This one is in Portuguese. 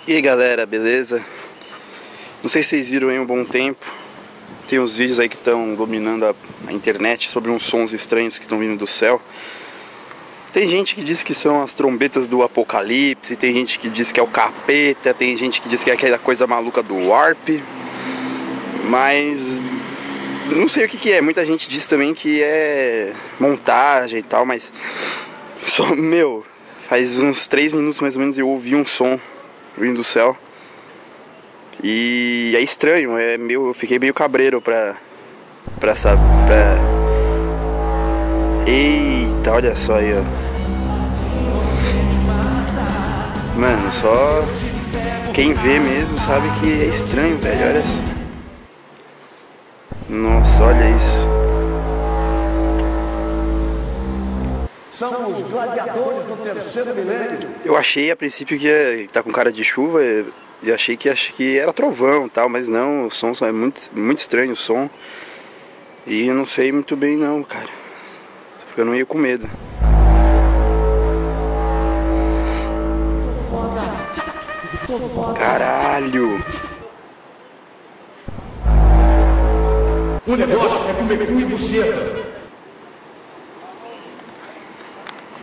E aí galera, beleza? Não sei se vocês viram aí um bom tempo. Tem uns vídeos aí que estão dominando a internet sobre uns sons estranhos que estão vindo do céu. Tem gente que diz que são as trombetas do apocalipse, tem gente que diz que é o capeta, tem gente que diz que é aquela coisa maluca do Warp. Mas não sei o que é. Muita gente diz também que é montagem e tal, mas só, faz uns 3 minutos mais ou menos eu ouvi um som vindo do céu. E é estranho, eu fiquei meio cabreiro Eita, olha só aí, ó. Mano, só quem vê mesmo sabe que é estranho, velho, olha só. Nossa, olha isso. São os gladiadores do terceiro milênio. Eu achei a princípio que tá com cara de chuva e achei que era trovão e tal, mas não, o som é muito estranho o som. E eu não sei muito bem não, cara. Tô ficando meio com medo. Caralho! O negócio é comer cu e buceta.